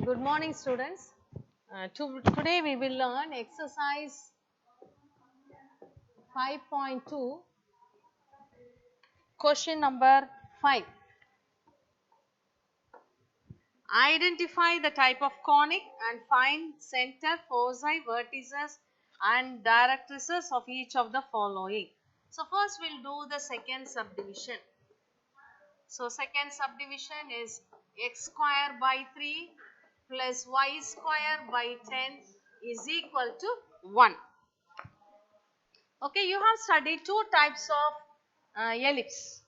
Good morning, students. Today we will learn exercise 5.2, question number 5. Identify the type of conic and find center, foci, vertices and directrices of each of the following. So first we'll do the second subdivision. So second subdivision is x square by 3 plus y square by 10 is equal to 1. Okay, you have studied two types of ellipse.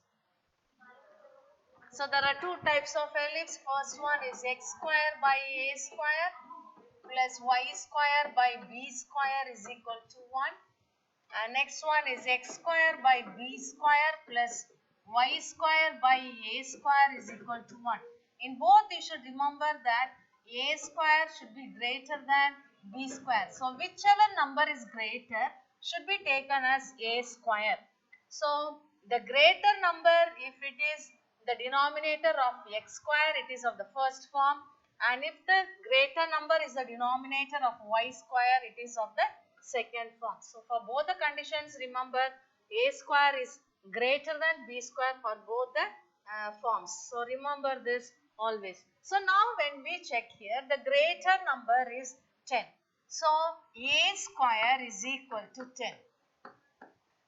So there are two types of ellipse. First one is x square by a square plus y square by b square is equal to 1. And next one is x square by b square plus y square by a square is equal to 1. In both you should remember that a square should be greater than b square. So whichever number is greater should be taken as a square. So the greater number, if it is the denominator of x square, it is of the first form, and if the greater number is the denominator of y square, it is of the second form. So for both the conditions, remember a square is greater than b square for both the forms. So remember this always. So now when we check here, the greater number is 10. So a square is equal to 10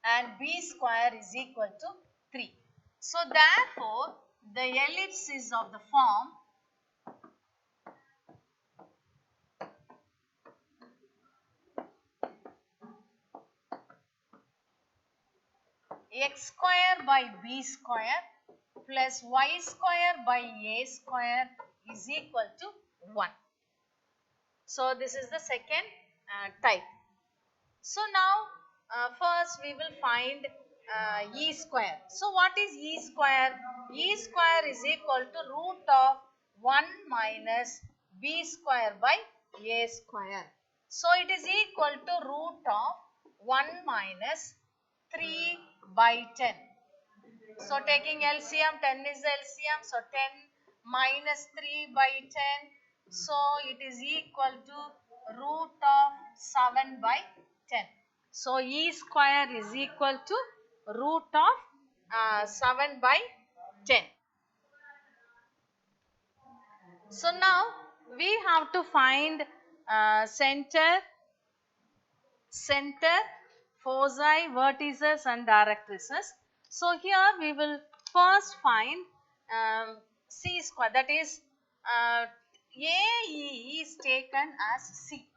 and b square is equal to 3. So therefore, the ellipse is of the form x square by b square plus y square by a square is equal to 1. So this is the second type. So now first we will find e square. So what is e square? E square is equal to root of 1 minus b square by a square. So it is equal to root of 1 minus 3 by 10. So taking LCM, 10 is the LCM. So 10 minus 3 by 10. So it is equal to root of 7 by 10. So E square is equal to root of 7 by 10. So now we have to find center, foci, vertices and directrices. So here we will first find c square, that is AE is taken as c.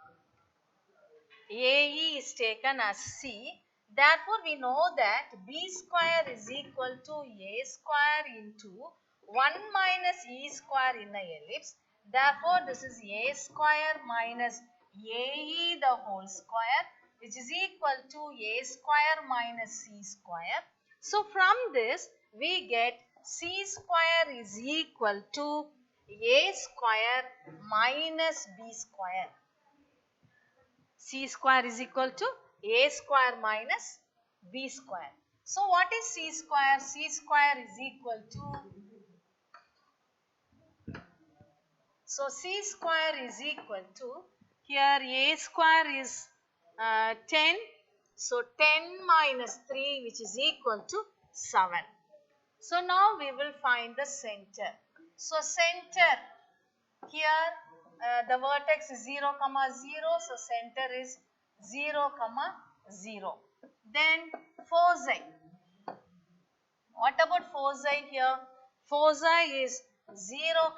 AE is taken as c. Therefore, we know that b square is equal to a square into 1 minus e square in the ellipse. Therefore, this is a square minus AE the whole square, which is equal to a square minus c square. So, from this we get c square is equal to a square minus b square. C square is equal to a square minus b square. So what is c square? C square is equal to, so c square is equal to, here a square is 10. So 10 minus 3, which is equal to 7. So now we will find the center. So center, here the vertex is 0, 0. So center is 0, 0. Then foci. What about foci here? Foci is 0,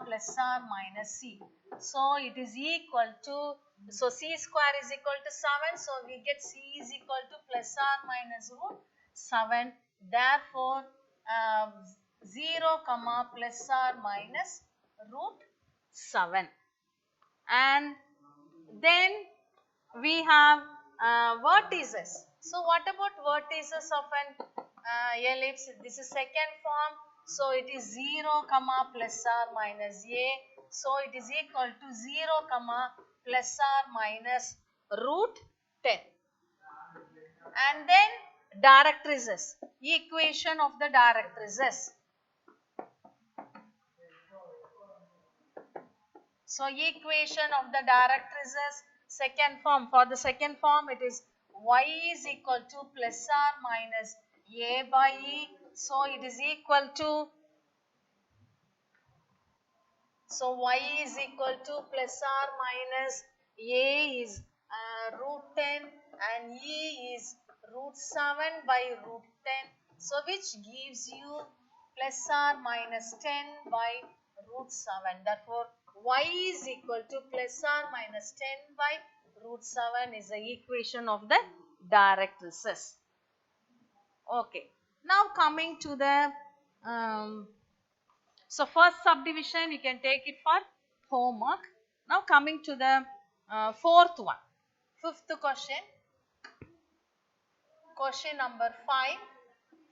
plus or minus c. So it is equal to, so c square is equal to 7. So we get c is equal to plus or minus root 7. Therefore 0, plus or minus root 7. And then we have vertices. So what about vertices of an ellipse? This is second form. So it is 0, plus or minus a. So it is equal to 0, plus or minus root 10. And then directrices, equation of the directrices. So equation of the directrices second form. For the second form, it is y is equal to plus or minus a by e. So it is equal to, so y is equal to plus or minus a is root 10 and e is root 7 by root 10. So which gives you plus or minus 10 by root 7. Therefore, y is equal to plus or minus 10 by root 7 is the equation of the directrices. Okay. Now coming to the so first subdivision, you can take it for homework. Now coming to the fourth one. Fifth question. Question number 5.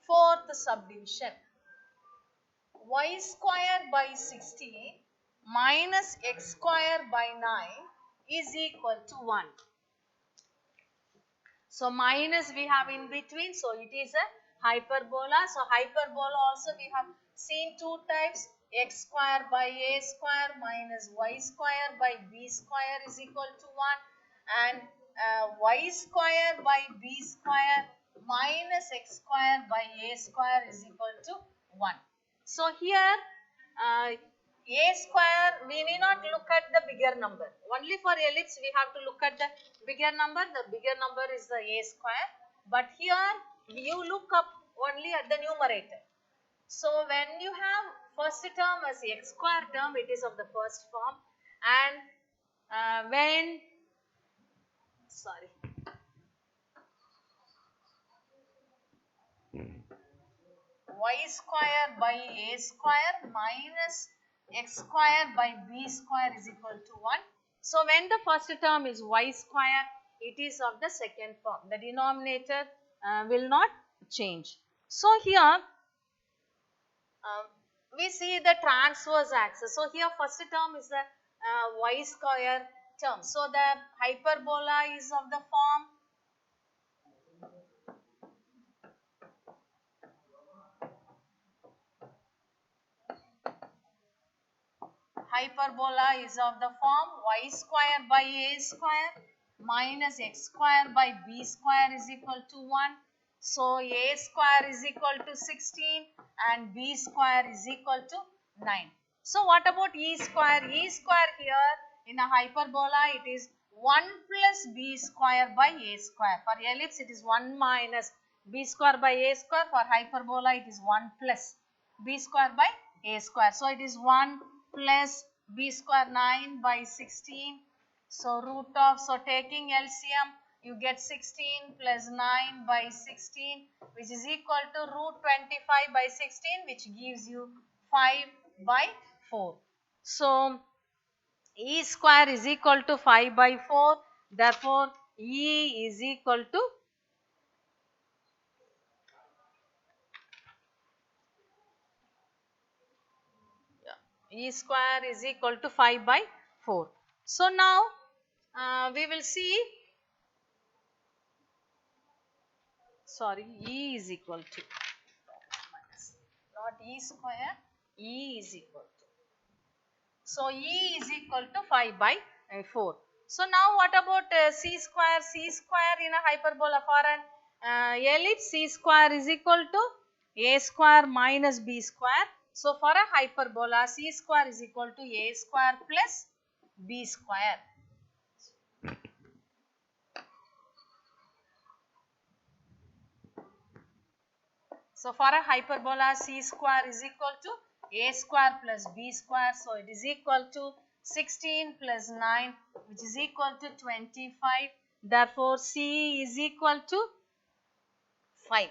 Fourth subdivision. Y square by 16 minus x square by 9 is equal to 1. So minus we have in between, so it is a hyperbola. So hyperbola also we have seen two types, x square by a square minus y square by b square is equal to 1, and y square by b square minus x square by a square is equal to 1. So here a square, we need not look at the bigger number. Only for ellipse we have to look at the bigger number. The bigger number is the a square. But here you look up only at the numerator. So when you have first term as x square term, it is of the first form. And when, sorry. Y square by a square minus x square by b square is equal to 1. So when the first term is y square, it is of the second form. The denominator will not change. So here we see the transverse axis. So here first term is the y square term. So the hyperbola is of the form y square by a square minus x square by b square is equal to 1. So a square is equal to 16 and b square is equal to 9. So what about e square? E square here in a hyperbola, it is 1 plus b square by a square. For ellipse it is 1 minus b square by a square. For hyperbola it is 1 plus b square by a square. So it is 1 plus b square 9 by 16. So root of, so taking LCM, you get 16 plus 9 by 16, which is equal to root 25 by 16, which gives you 5 by 4. So e square is equal to 5 by 4. Therefore, e is equal to e square is equal to 5 by 4. So now we will see, sorry, e is equal to, not e square, e is equal to. So e is equal to 5 by 4. So now what about c square? C square in a hyperbola, for an ellipse, c square is equal to a square minus b square. So for a hyperbola, c square is equal to a square plus b square. So for a hyperbola, c square is equal to a square plus b square. So it is equal to 16 plus 9, which is equal to 25. Therefore, c is equal to 5.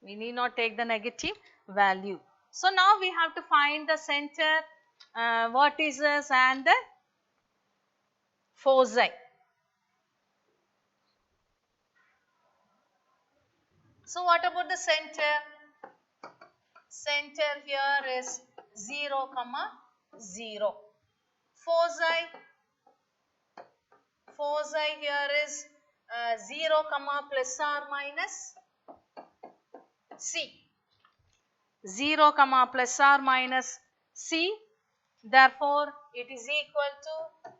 We need not take the negative value. So now we have to find the center, vertices and the foci. So what about the center? Center here is 0, 0. Foci here is 0, plus or minus c. 0, plus or minus c. Therefore, it is equal to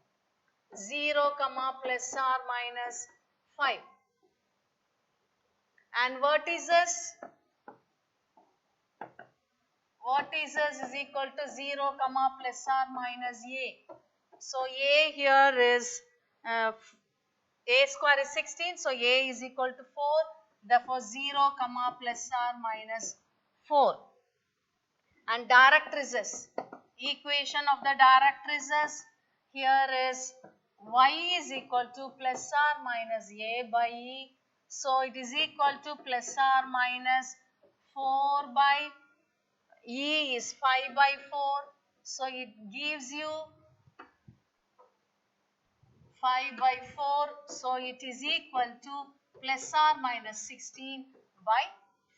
0 comma plus or minus 5. And vertices is equal to 0 comma plus or minus a. So a here is a square is 16, so a is equal to 4. Therefore 0 comma plus or minus 4. And directrices, equation of the directrices here is y is equal to plus or minus a by e. So it is equal to plus or minus 4 by e is 5 by 4. So it gives you 5 by 4. So it is equal to plus or minus 16 by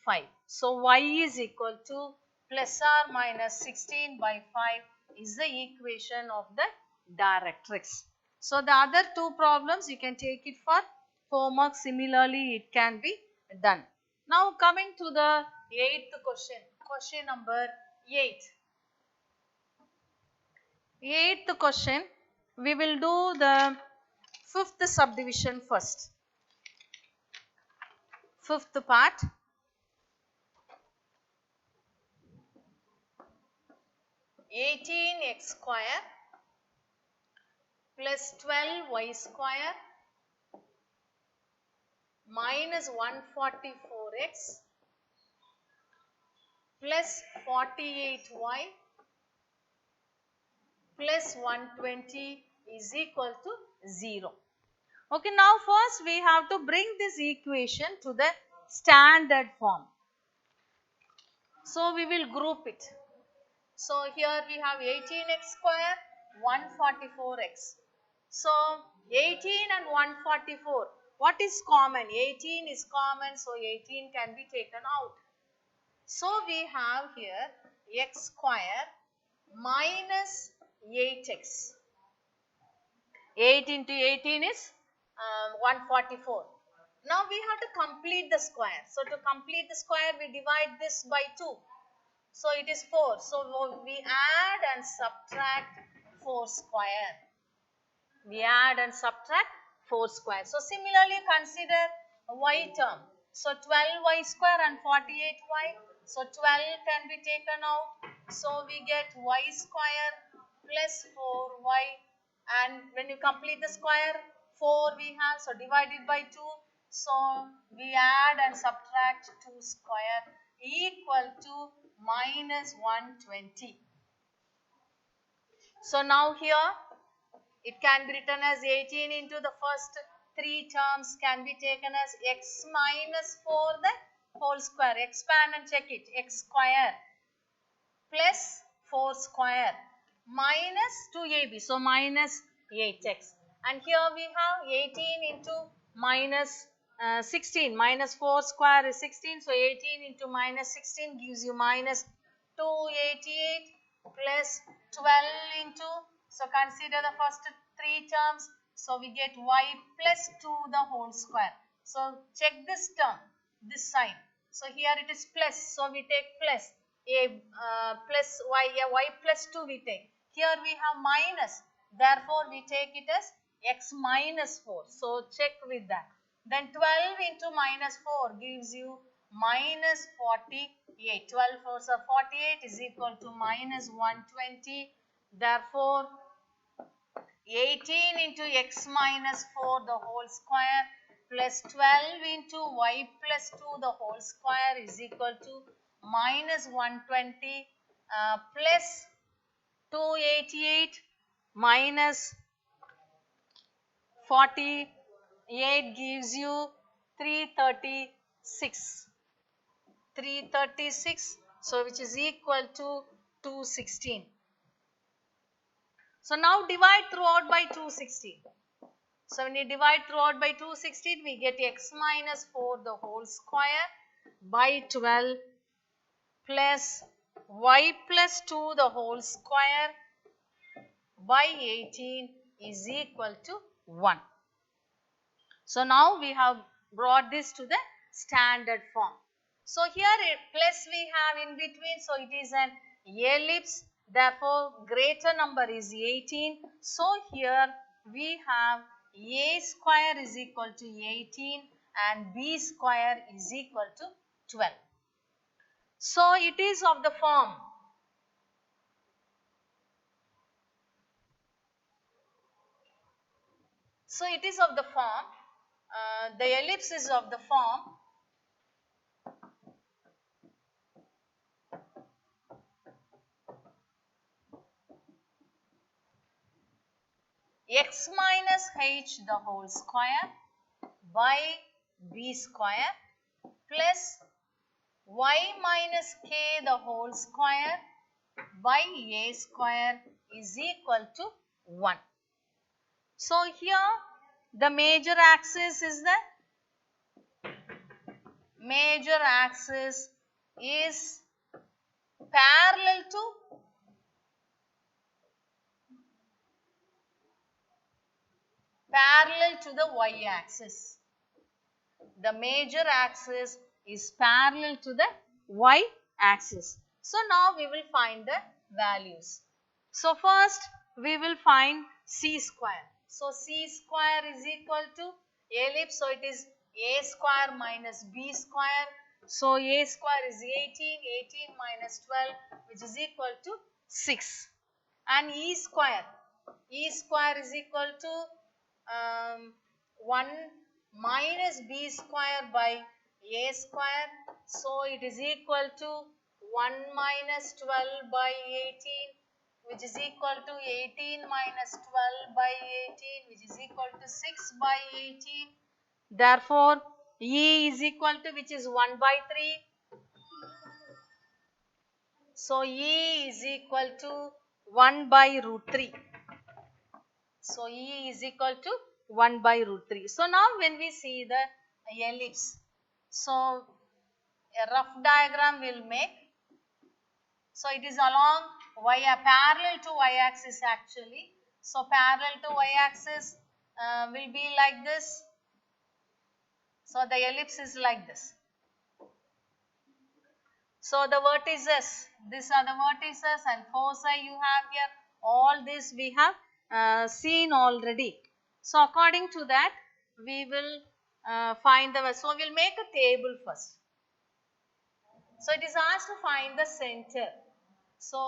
5. So y is equal to plus or minus 16 by 5 is the equation of the directrix. So the other two problems you can take it for homework. Similarly, it can be done. Now coming to the 8th question. Question number 8. 8th question, we will do the 5th subdivision first. 5th part. 18x square plus 12y square minus 144x plus 48y plus 120 is equal to 0. Okay, now first we have to bring this equation to the standard form. So we will group it. So here we have 18x square, 144x. So 18 and 144, what is common? 18 is common, so 18 can be taken out. So we have here x square minus 8x. 8 into 18 is 144. Now we have to complete the square. So to complete the square, we divide this by 2. So it is 4. So we add and subtract 4 square. We add and subtract 4 square. So similarly consider y term. So 12y square and 48y. So 12 can be taken out. So we get y square plus 4y. And when you complete the square, 4 we have. So divided by 2. So we add and subtract 2 square equal to minus 120. So now here it can be written as 18 into the first 3 terms can be taken as x minus 4 the whole square. Expand and check it. X square plus 4 square minus 2ab. So minus 8x. And here we have 18 into minus 16. Minus 4 square is 16. So 18 into minus 16 gives you minus 288 plus 12 into, so consider the first 3 terms. So we get y plus 2 the whole square. So check this term, this sign. So here it is plus. So we take plus. Plus y, y plus 2 we take. Here we have minus. Therefore we take it as x minus 4. So check with that. Then 12 into minus 4 gives you minus 48. 12 4s are 48 is equal to minus 120. Therefore 18 into x minus 4 the whole square plus 12 into y plus 2 the whole square is equal to minus 120 plus 288 minus 48 gives you 336. 336, so which is equal to 216. So now divide throughout by 216. So when you divide throughout by 216, we get x minus 4 the whole square by 12 plus y plus 2 the whole square by 18 is equal to 1. So now we have brought this to the standard form. So here plus we have in between, so it is an ellipse. Therefore, greater number is 18. So, here we have a square is equal to 18 and b square is equal to 12. So, it is of the form. So, it is of the form. The ellipse is of the form x minus h the whole square by b square plus y minus k the whole square by a square is equal to 1. So, here the major axis is parallel to the y axis. The major axis is parallel to the y axis. So, now we will find the values. So, first we will find c square. So, c square is equal to ellipse. So, it is a square minus b square. So, a square is 18, 18 minus 12 which is equal to 6. And e square is equal to 1 minus b square by a square. So, it is equal to 1 minus 12 by 18 which is equal to 18 minus 12 by 18 which is equal to 6 by 18. Therefore, E is equal to which is 1 by 3. So, E is equal to 1 by root 3. So, E is equal to 1 by root 3. So, now when we see the ellipse, so a rough diagram will make. So, it is along parallel to y axis actually. So, parallel to y axis will be like this. So, the ellipse is like this. So, the vertices, these are the vertices and foci you have here. All this we have seen already. So, according to that, we will find the, so we will make a table first. So, it is asked to find the center. So,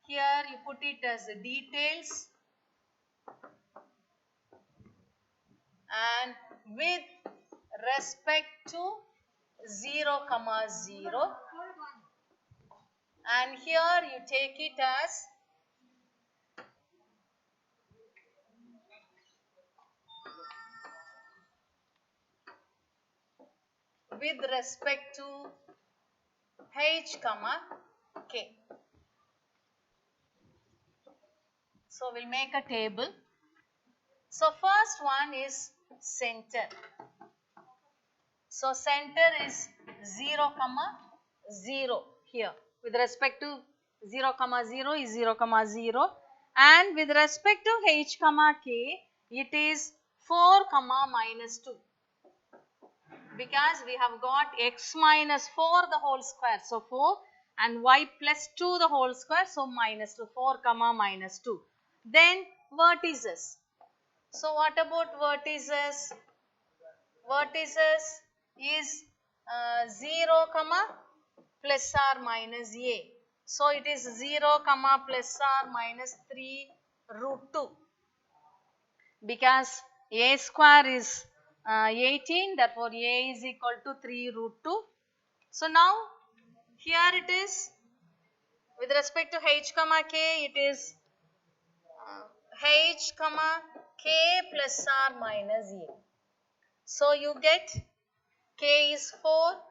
here you put it as the details and with respect to 0, 0 and here you take it as with respect to h, k. So, we will make a table. So, first one is center. So, center is 0, 0 here. With respect to 0, 0 is 0, 0 and with respect to h, k it is 4, minus 2 because we have got x minus 4 the whole square. So, 4 and y plus 2 the whole square. So, minus 2, 4, minus 2. Then vertices. So, what about vertices? Vertices is 0, plus or minus a. So, it is 0, plus or minus 3 root 2 because a square is 18, therefore, a is equal to 3 root 2. So, now here it is with respect to h, k, it is h, k plus or minus a. So, you get k is 4,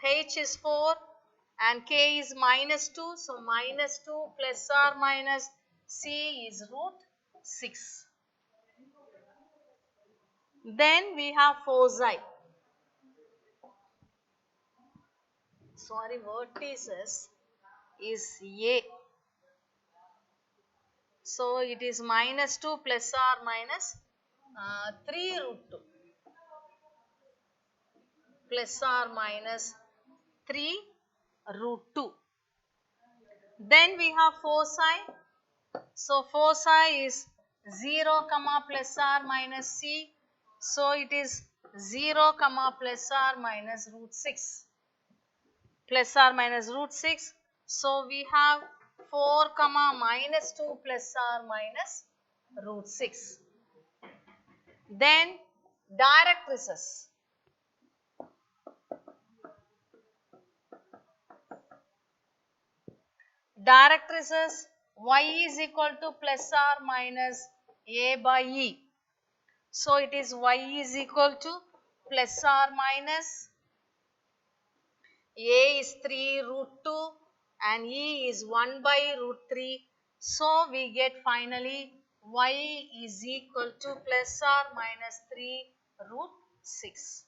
h is 4 and k is minus 2. So, minus 2 plus or minus c is root 6. Then we have foci. Sorry, vertices is a. So, it is minus 2 plus or minus 3 root 2 plus or minus 3 root 2. Then we have foci. So foci is 0 comma plus or minus c. So it is 0 comma plus or minus root 6. Plus or minus root 6. So we have 4 comma minus 2 plus or minus root 6. Then directrices. Directrices y is equal to plus or minus a by e. So it is y is equal to plus or minus a is 3 root 2 and e is 1 by root 3. So we get finally y is equal to plus or minus 3 root 6.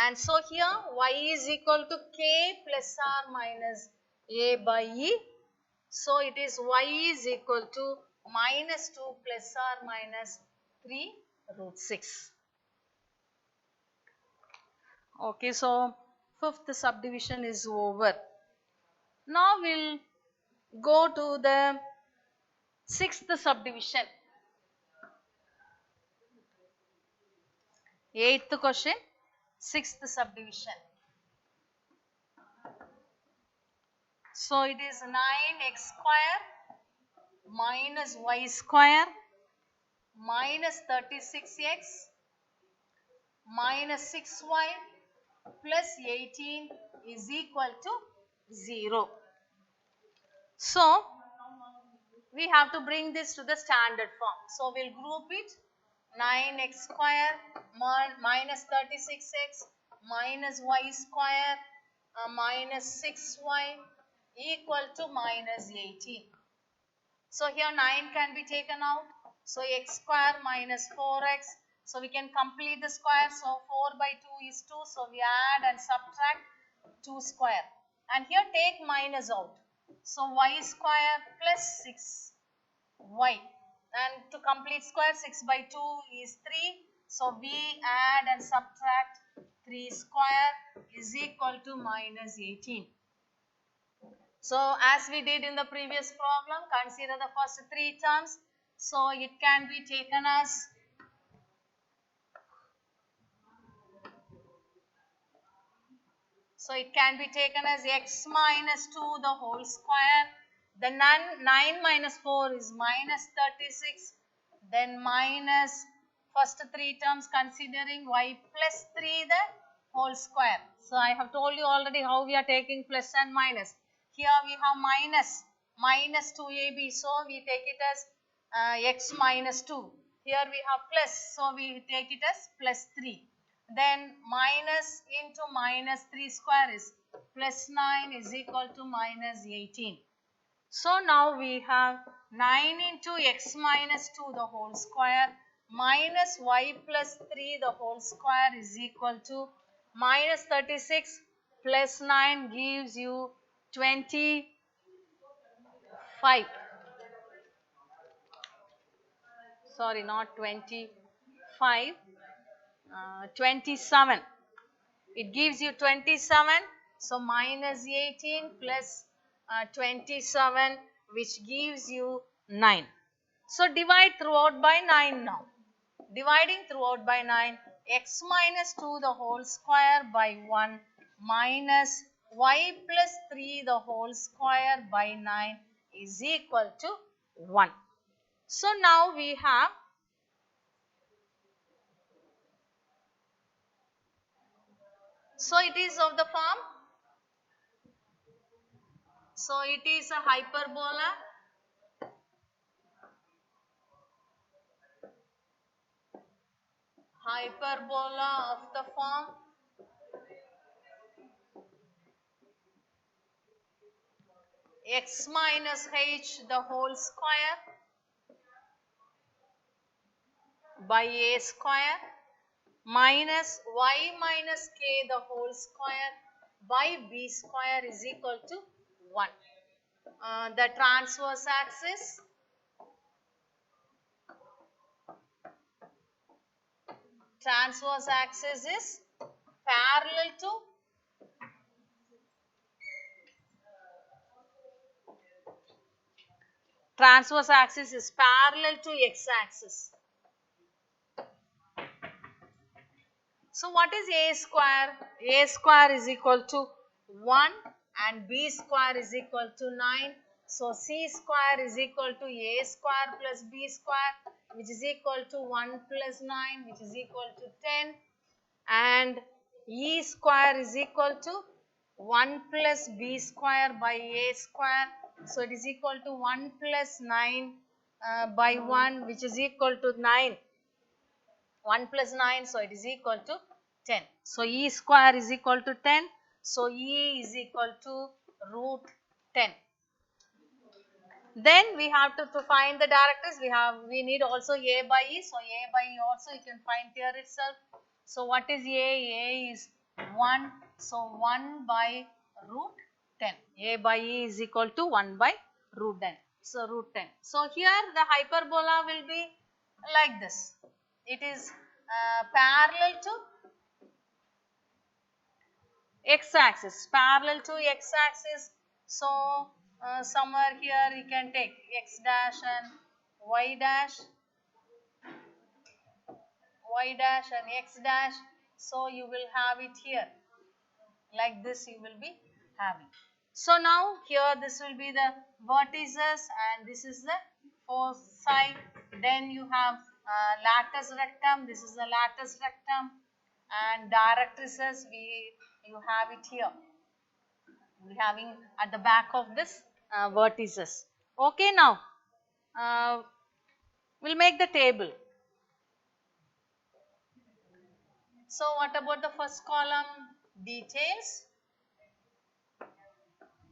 And so here y is equal to k plus or minus a by e. So it is y is equal to minus 2 plus or minus 3 root 6. Okay, so fifth subdivision is over. Now we'll go to the sixth subdivision. Eighth question, sixth subdivision. So it is 9x square minus y square minus 36x minus 6y plus 18 is equal to 0. So we have to bring this to the standard form. So we'll group it 9x square minus 36x minus y square minus 6y equal to minus 18. So here 9 can be taken out. So x square minus 4x. So we can complete the square. So 4 by 2 is 2. So we add and subtract 2 square. And here take minus out. So y square plus 6y. And to complete square 6 by 2 is 3. So we add and subtract 3 square is equal to minus 18. So as we did in the previous problem, consider the first 3 terms. So it can be taken as x minus 2 the whole square. The 9 minus 4 is minus 36. Then minus first 3 terms considering y plus 3 the whole square. So I have told you already how we are taking plus and minus. Here we have minus 2ab, so we take it as x minus 2. Here we have plus, so we take it as plus 3. Then minus into minus 3 square is plus 9 is equal to minus 18. So now we have 9 into x minus 2 the whole square minus y plus 3 the whole square is equal to minus 36 plus 9 gives you 25. Sorry, not 25, 27. It gives you 27. So minus 18 plus 27, which gives you 9. So divide throughout by 9 now. Dividing throughout by 9, x minus 2 the whole square by 1 minus y plus 3 the whole square by 9 is equal to 1. So now we have it is of the form. So it is a hyperbola. Hyperbola of the form x minus h the whole square by a square minus y minus k the whole square by b square is equal to 1. The transverse axis is parallel to transverse axis is parallel to x-axis. So what is a square? A square is equal to 1 and b square is equal to 9. So c square is equal to a square plus b square, which is equal to 1 plus 9, which is equal to 10, and e square is equal to 1 plus b square by a square. So it is equal to 1 plus 9 by 1, which is equal to 9. 1 plus 9, so it is equal to 10. So e square is equal to 10. So e is equal to root 10. Then we have to find the directrix. We need also a by e. So a by e also you can find here itself. So what is a? A is 1. So 1 by root 10. A by e is equal to 1 by root 10. So root 10. So here the hyperbola will be like this. It is parallel to x-axis, parallel to x-axis. So somewhere here you can take x dash and y dash, y dash and x dash. So you will have it here like this, you will be having. So now here this will be the vertices and this is the foci. Then you have latus rectum. This is the latus rectum, and directrices you have it here. We having at the back of this vertices. Okay, now we'll make the table. So what about the first column? Details.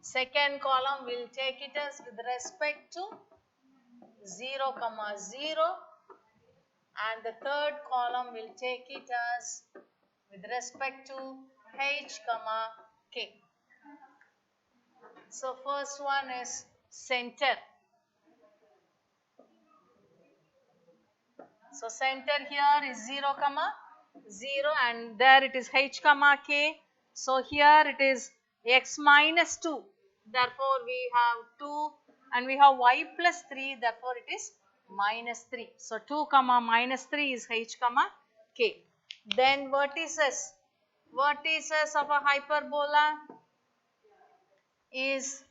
Second column we'll take it as with respect to 0, 0, and the third column we'll take it as with respect to h, k. So first one is center. So center here is 0, 0, and there it is h, k. So here it is x minus 2. Therefore we have 2 and we have y plus 3. Therefore it is minus 3. So 2, minus 3 is h, k. Then vertices. Vertices of a hyperbola is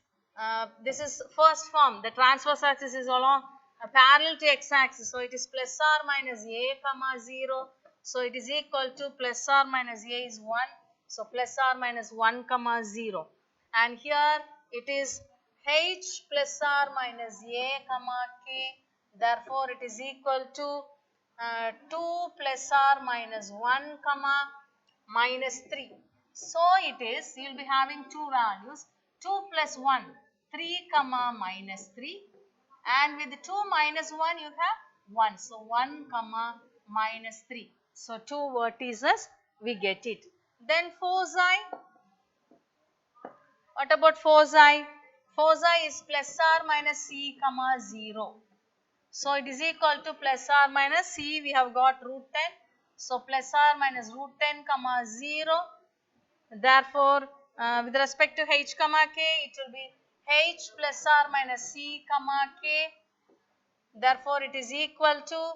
this is first form. The transverse axis is along parallel to x-axis. So it is plus or minus a, 0. So it is equal to plus or minus a is 1. So plus or minus 1, 0. And here it is h plus or minus a, k. Therefore it is equal to 2 plus or minus 1, minus 3. So it is, you will be having two values, 2 plus 1, 3, minus 3, and with 2 minus 1 you have 1. So 1, minus 3. So 2 vertices we get it. Then foci. What about foci? Foci is plus or minus c, 0. So it is equal to plus or minus c, we have got root 10. So plus or minus root 10, 0. Therefore, with respect to h, k, it will be h plus or minus c, k. Therefore, it is equal to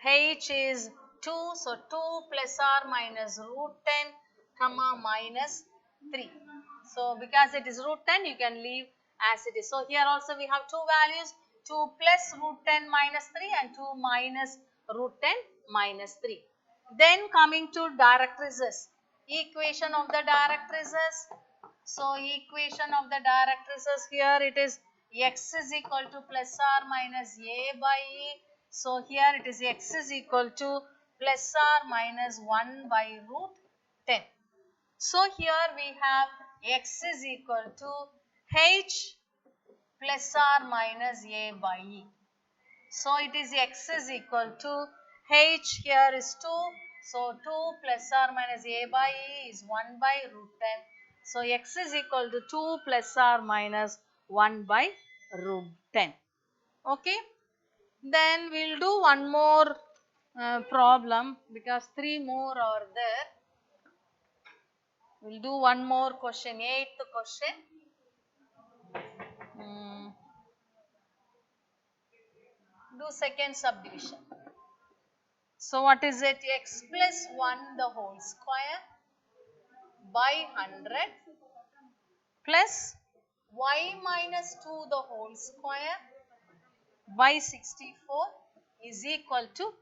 h is 2. So 2 plus or minus root 10, minus 3. So because it is root 10, you can leave as it is. So here also we have two values, 2 plus root 10 minus 3 and 2 minus root 10 minus 3. Then coming to directrices, equation of the directrices. So equation of the directrices, here it is x is equal to plus or minus a by e. So here it is x is equal to plus or minus 1 by root 10. So here we have x is equal to h plus or minus a by e. So it is x is equal to h, here is 2. So 2 plus or minus a by e is 1 by root 10. So x is equal to 2 plus or minus 1 by root 10. Okay. Then we will do one more problem because 3 more are there. We will do one more question, 8th question. do second subdivision. So what is it? X plus 1 the whole square by 100 plus y minus 2 the whole square by 64 is equal to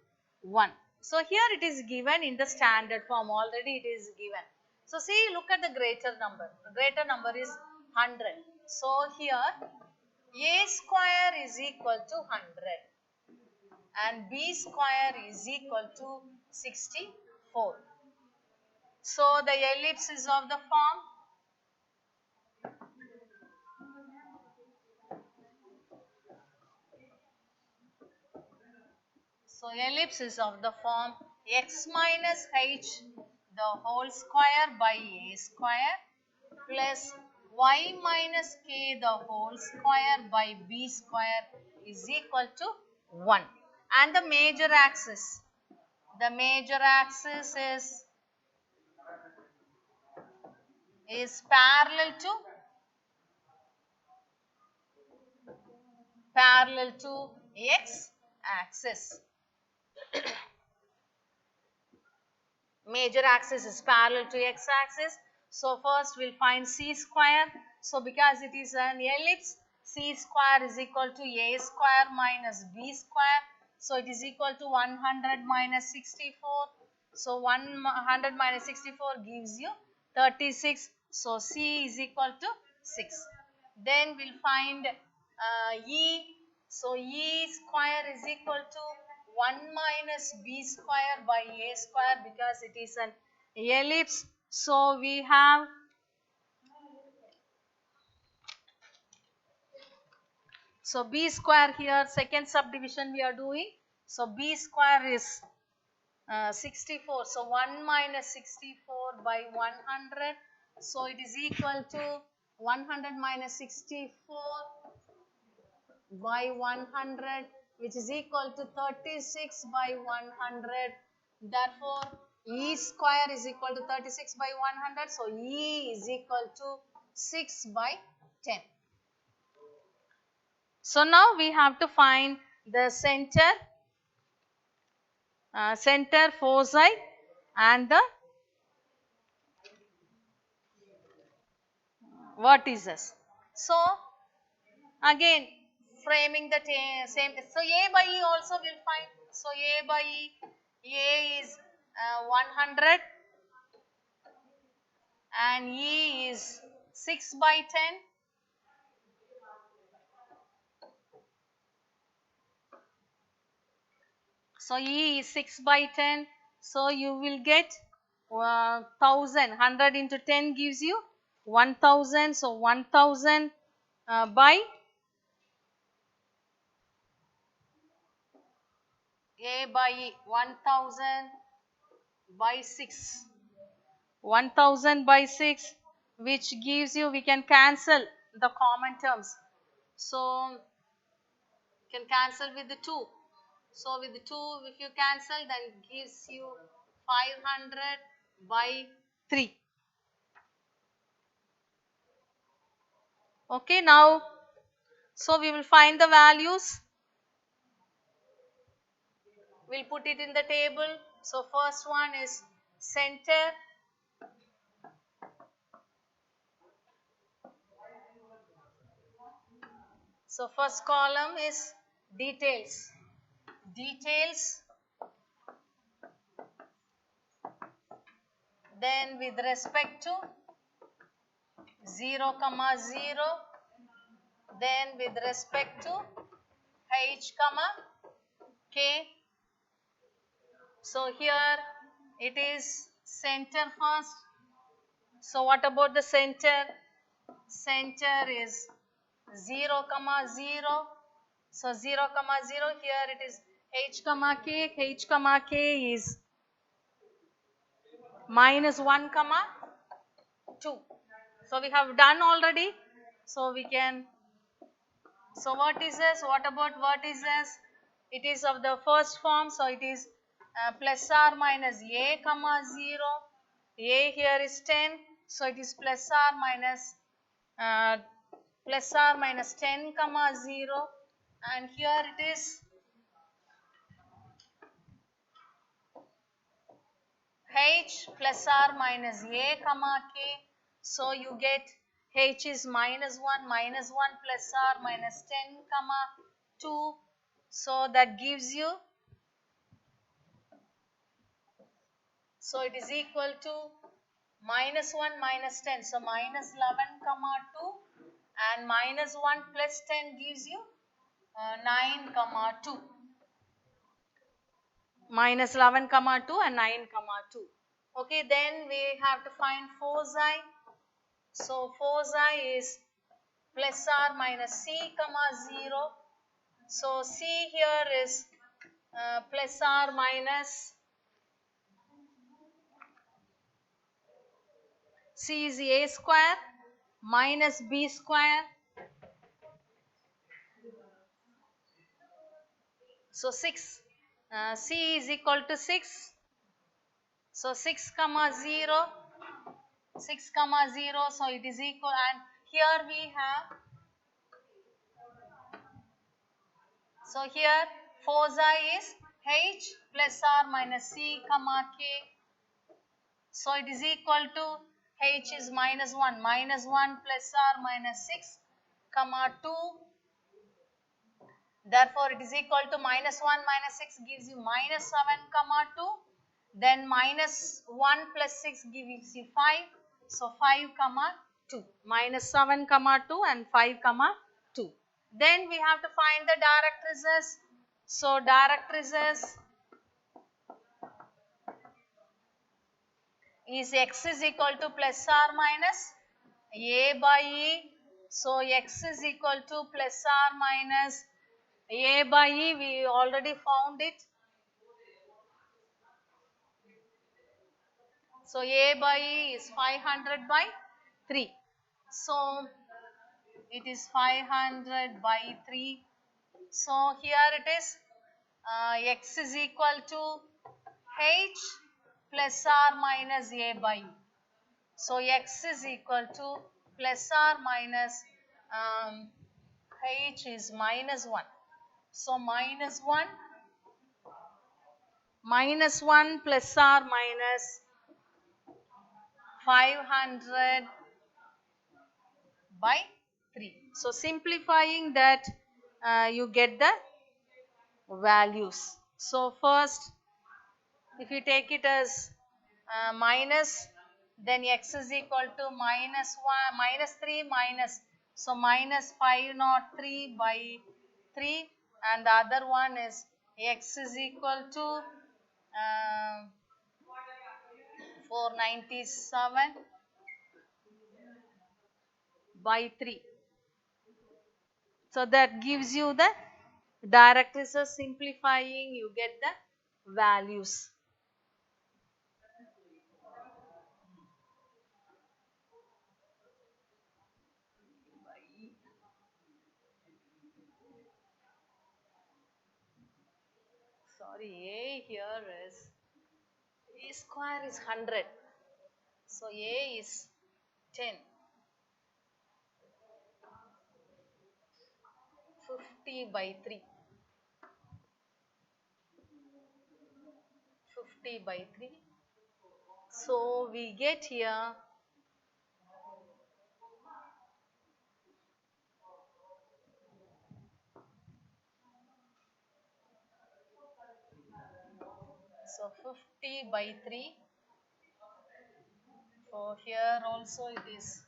1. So here it is given in the standard form, already it is given. So see, look at the greater number. The greater number is 100. So here a square is equal to 100 and b square is equal to 64. So the ellipse is of the form ellipse is of the form x minus h the whole square by a square plus y minus k the whole square by b square is equal to 1. And the major axis is parallel to x axis. Major axis is parallel to x axis. So first we'll find c square. So because it is an ellipse, c square is equal to a square minus b square. So it is equal to 100 minus 64. So 100 minus 64 gives you 36. So c is equal to 6. Then we'll find e. So e square is equal to 1 minus b square by a square because it is an ellipse. So we have b square here, second subdivision we are doing. So b square is 64. So 1 minus 64 by 100. So it is equal to 100 minus 64 by 100, which is equal to 36 by 100. Therefore, E square is equal to 36 by 100. So, E is equal to 6 by 10. So, now we have to find the center, foci and the vertices. So, again framing the same. So, A by E also will find. So, A by E, A is 100 and E is 6 by 10. So, E is 6 by 10. So, you will get 1000. 100 into 10 gives you 1000. So, 1000 by A by E, 1000 by 6. 1000 by 6, which gives you, we can cancel the common terms. So, can cancel with the 2. So, with the 2, if you cancel, then it gives you 500 by 3. Okay, now, so we will find the values. We'll put it in the table. So, first one is center. So, first column is details. Then with respect to 0, 0. Then with respect to h, k. So, here it is center first. So, what about the center? Center is 0, 0. So, 0, 0, here it is h, k is minus 1, 2. So, we have done already. So, we can, so vertices, what about vertices? It is of the first form. So, it is plus or minus a, 0. A here is 10. So, it is plus or minus 10, 0. And here it is h plus r minus a comma k. So you get h is minus 1 plus r minus 10 comma 2. So that gives you, so it is equal to minus 1 minus 10. So minus 11 comma 2 and minus 1 plus 10 gives you 9 comma 2. Minus 11 comma 2 and 9 comma 2. Okay, then we have to find foci. So foci is plus r minus c comma 0. So c here is plus r minus, c is a square minus b square. So 6, c is equal to 6. So 6 comma 0, 6 comma 0. So it is equal, and here we have, so here foci is h plus r minus c comma k. So it is equal to h is minus 1 plus r minus 6 comma 2. Therefore it is equal to minus 1 minus 6 gives you minus 7 comma 2. Then minus 1 plus 6 gives you 5. So 5 comma 2. Minus 7 comma 2 and 5 comma 2. Then we have to find the directrices. So directrices is x is equal to plus r minus a by e. So x is equal to plus r minus a by e, we already found it. So a by e is 500 by 3. So it is 500 by 3. So here it is x is equal to h plus r minus a by e. So x is equal to plus r minus h is minus 1. So minus 1 plus r minus 500 by 3. So simplifying that, you get the values. So first, if you take it as minus, then x is equal to minus 1 minus 3 minus, so minus 503 by 3, and the other one is x is equal to 497 by 3. So that gives you the directrices. Simplifying, you get the values. Sorry, a here is, a square is 100. So a is 10. 50 by 3. 50 by 3. So we get here so 50 by 3. So here also it is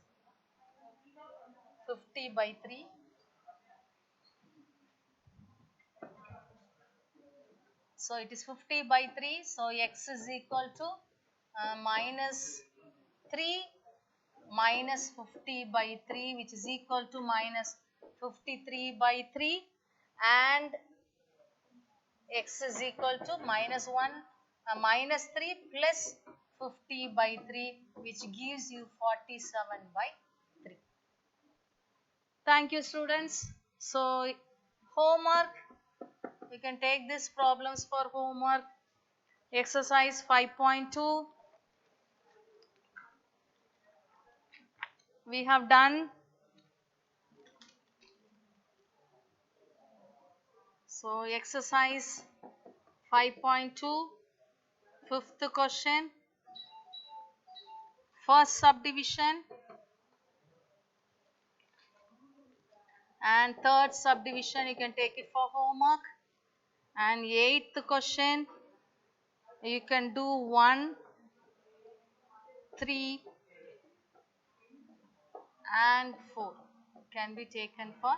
50 by 3. So it is 50 by 3. So x is equal to minus 3 minus 50 by 3, which is equal to minus 53 by 3, and x is equal to minus 1 minus 3 plus 50 by 3, which gives you 47 by 3. Thank you, students. So homework, you can take these problems for homework. Exercise 5.2 we have done. So exercise 5.2, fifth question. first subdivision and third subdivision. You can take it for homework. And eighth question, you can do 1, 3 and 4 can be taken for